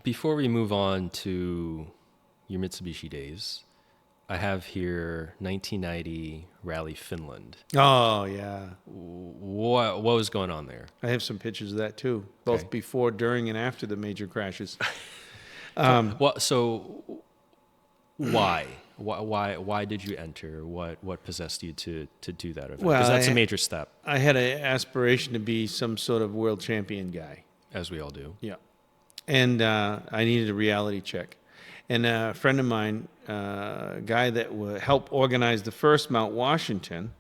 Before we move on to your Mitsubishi days, I have here 1990 Rally Finland. Oh, yeah. What was going on there? I have some pictures of that, too, both Okay. before, during, and after the major crashes. So why? Why did you enter? What possessed you to do that event? Well, Because that's a major step, I had an aspiration to be some sort of world champion guy. as we all do. Yeah. And I needed a reality check. And a friend of mine, a guy that helped organize the first Mount Washington,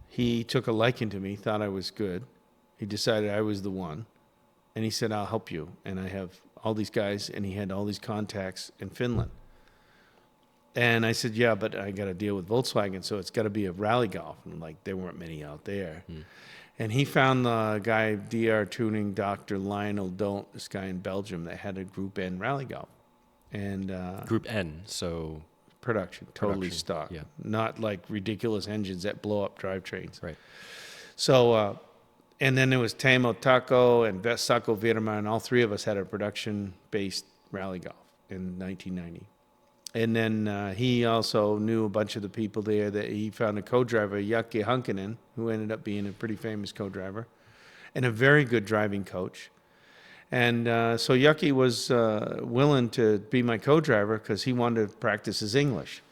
he took a liking to me, thought I was good. He decided I was the one. And he said, I'll help you. And I have all these guys, and he had all these contacts in Finland. And I said, yeah, but I got to deal with Volkswagen, so it's got to be a rally golf. And like, there weren't many out there. And he found the guy, DR Tuning, Dr. Lionel Don't, this guy in Belgium that had a Group N rally golf. And Group N, so production, totally Production, stock. yeah. Not like ridiculous engines that blow up drivetrains. right. So, and then there was Tamo Taco and Sako Virma, and all three of us had a production-based rally golf in 1990. And then he also knew a bunch of the people there that he found a co-driver, Jaki Hankinen, who ended up being a pretty famous co-driver, and a very good driving coach. And so Jaki was willing to be my co-driver because he wanted to practice his English.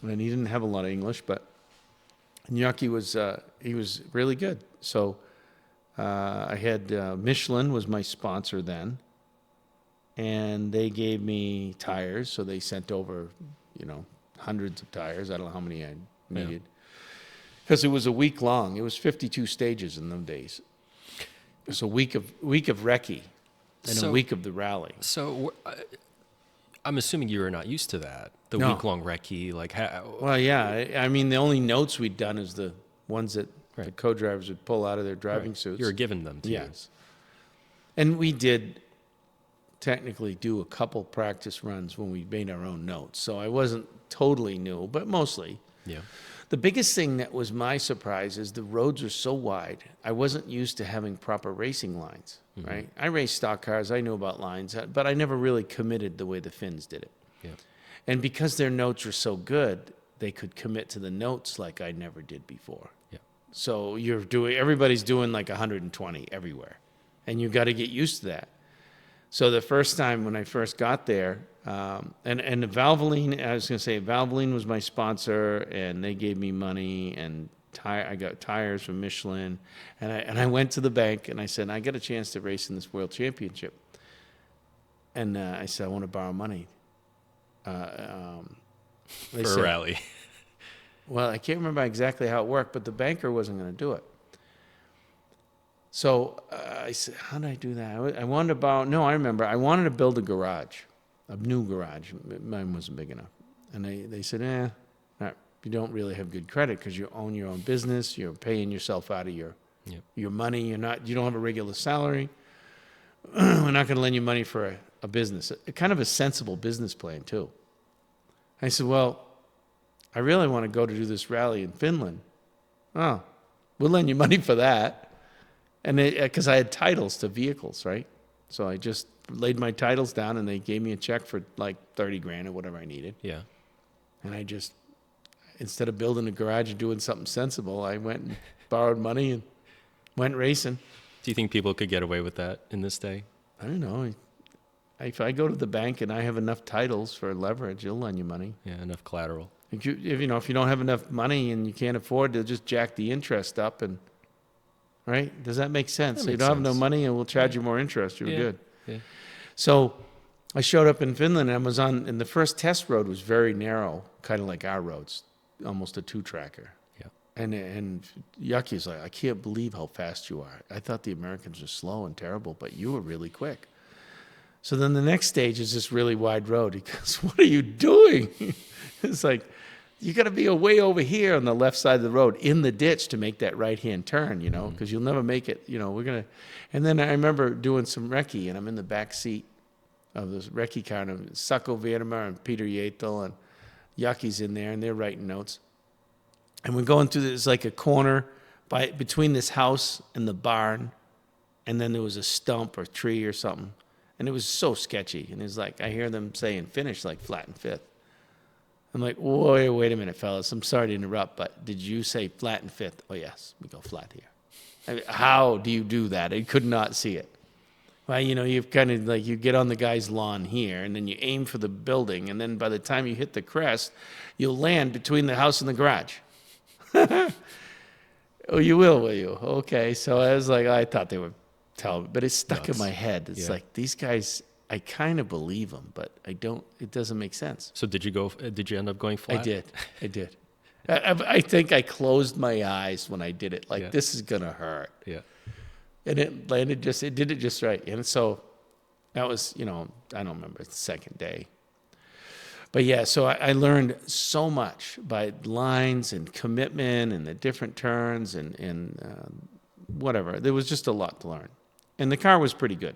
And he didn't have a lot of English, but Jaki was he was really good. So I had Michelin was my sponsor then. And they gave me tires, so they sent over, hundreds of tires. I don't know how many I needed. Because it was a week long. It was 52 stages in those days. It was a week of recce and a week of the rally. So I'm assuming you were not used to that, the No. week-long recce. Like, Well, yeah. I mean, the only notes we'd done is the ones that the Right. co-drivers would pull out of their driving suits. you were given them to you. Yes. And we did technically do a couple practice runs when we made our own notes. So I wasn't totally new, but mostly. Yeah. The biggest thing that was my surprise is the roads are so wide. I wasn't used to having proper racing lines, right? I raced stock cars. I knew about lines, but I never really committed the way the Finns did it. Yeah. And because their notes were so good, they could commit to the notes like I never did before. Yeah. So everybody's doing like 120 everywhere. And you got to get used to that. So the first time when I first got there, and the Valvoline, I was going to say Valvoline was my sponsor, and they gave me money, and I got tires from Michelin, and I went to the bank and I said, I got a chance to race in this world championship, and I said I want to borrow money. They For said, a rally. well, I can't remember exactly how it worked, but the banker wasn't going to do it. So I said, how did I do that? I wanted to borrow, no, I remember. I wanted to build a garage, a new garage. Mine wasn't big enough. And they said, you don't really have good credit because you own your own business. You're paying yourself out of your money. You don't have a regular salary. We're not going to lend you money for a business. Kind of a sensible business plan, too. I said, well, I really want to go to do this rally in Finland. Oh, we'll lend you money for that. And because I had titles to vehicles, right? So I just laid my titles down, and they gave me a check for like 30 grand or whatever I needed. Yeah. And I just, instead of building a garage and doing something sensible, I went and borrowed money and went racing. Do you think people could get away with that in this day? I don't know. If I go to the bank and I have enough titles for leverage, they'll lend you money. Yeah, enough collateral. If you don't have enough money and you can't afford, they'll just jack the interest up and. Right? Does that make sense? That You makes don't have no sense. money and we'll charge you more interest. You're Yeah. good. Yeah. So I showed up in Finland and and the first test road was very narrow, kind of like our roads, almost a two-tracker. Yeah. And Yaki's like, I can't believe how fast you are. I thought the Americans were slow and terrible, but you were really quick. So then the next stage is this really wide road. He goes, what are you doing? It's like, you got to be way over here on the left side of the road in the ditch to make that right-hand turn, because you'll never make it. And then I remember doing some recce, and I'm in the back seat of this recce car, and Sako Virma and Peter Yetel and Yaki's in there, and they're writing notes. And we're going through this like a corner between this house and the barn, and then there was a stump or tree or something. And it was so sketchy. And it's like, I hear them saying finish like flat and fifth. I'm like, wait a minute, fellas. I'm sorry to interrupt, but did you say flat and fifth? Oh, yes, we go flat here. I mean, how do you do that? I could not see it. Well, you've kind of like, you get on the guy's lawn here, and then you aim for the building, and then by the time you hit the crest, you'll land between the house and the garage. Oh, you will you? Okay. So I was like, I thought they would tell me, but it stuck in my head. It's like, these guys, I kind of believe them, but I don't, it doesn't make sense. So did you end up going flat? I did. I think I closed my eyes when I did it. Like, this is going to hurt. Yeah. And it landed it did it just right. And so that was, I don't remember, the second day. But yeah, so I learned so much by lines and commitment and the different turns and whatever. There was just a lot to learn. And the car was pretty good.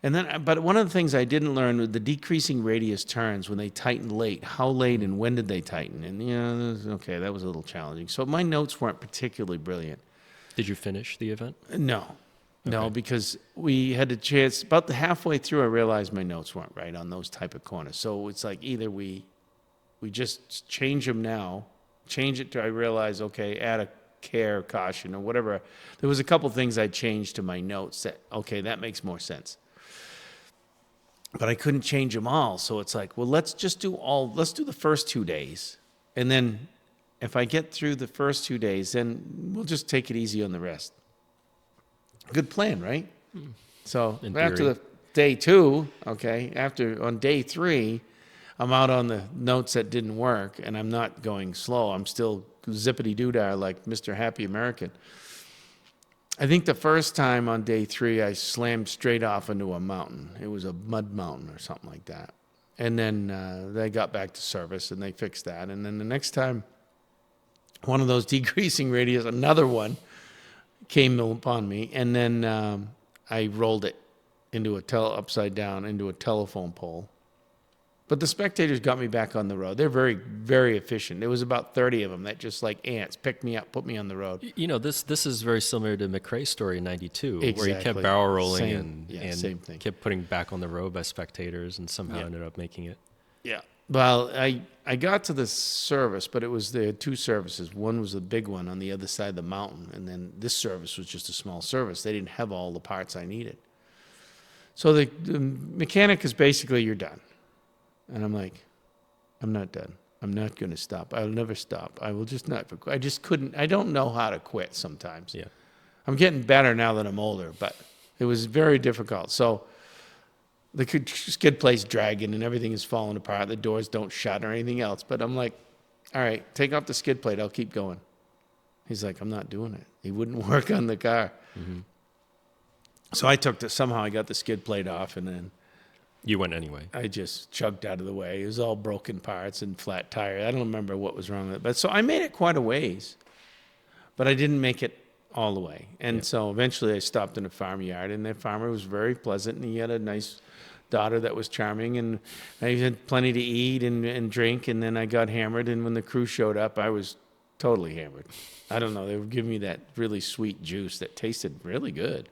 And then, but one of the things I didn't learn was the decreasing radius turns when they tighten late. How late and when did they tighten? And, okay, that was a little challenging. So my notes weren't particularly brilliant. Did you finish the event? No, because we had a chance. About the halfway through, I realized my notes weren't right on those type of corners. So it's like either we just change them now, change it to, I realize, okay, add a care, caution, or whatever. There was a couple things I changed to my notes that, okay, that makes more sense. But I couldn't change them all. So it's like, well, let's do the first 2 days. And then if I get through the first 2 days, then we'll just take it easy on the rest. Good plan, right? So after the day 2, okay, on day 3, I'm out on the notes that didn't work, and I'm not going slow. I'm still zippity-doo-dah like Mr. Happy American. I think the first time on day 3, I slammed straight off into a mountain. It was a mud mountain or something like that. And then they got back to service, and they fixed that. And then the next time, one of those decreasing radius, another one, came upon me, and then I rolled it upside down into a telephone pole. But the spectators got me back on the road. They're very, very efficient. There was about 30 of them that just like ants picked me up, put me on the road. This is very similar to McRae's story in '92, Exactly. where he kept barrel rolling and same thing. kept putting back on the road by spectators, and somehow ended up making it. Yeah. Well, I got to the service, but there had 2 services. One was the big one on the other side of the mountain, and then this service was just a small service. They didn't have all the parts I needed. So the mechanic is basically, you're done. And I'm like, I'm not done. I'm not going to stop. I'll never stop. I will just not. I just couldn't. I don't know how to quit sometimes. Yeah. I'm getting better now that I'm older, but it was very difficult. So the skid plate's dragging and everything is falling apart. The doors don't shut or anything else. But I'm like, all right, take off the skid plate. I'll keep going. He's like, I'm not doing it. He wouldn't work on the car. Mm-hmm. So somehow I got the skid plate off, and then you went anyway. I just chugged out of the way. It was all broken parts and flat tire. I don't remember what was wrong with it. But so I made it quite a ways, but I didn't make it all the way. And so eventually I stopped in a farmyard, and the farmer was very pleasant, and he had a nice daughter that was charming, and I had plenty to eat and drink, and then I got hammered, and when the crew showed up, I was totally hammered. I don't know. They were giving me that really sweet juice that tasted really good.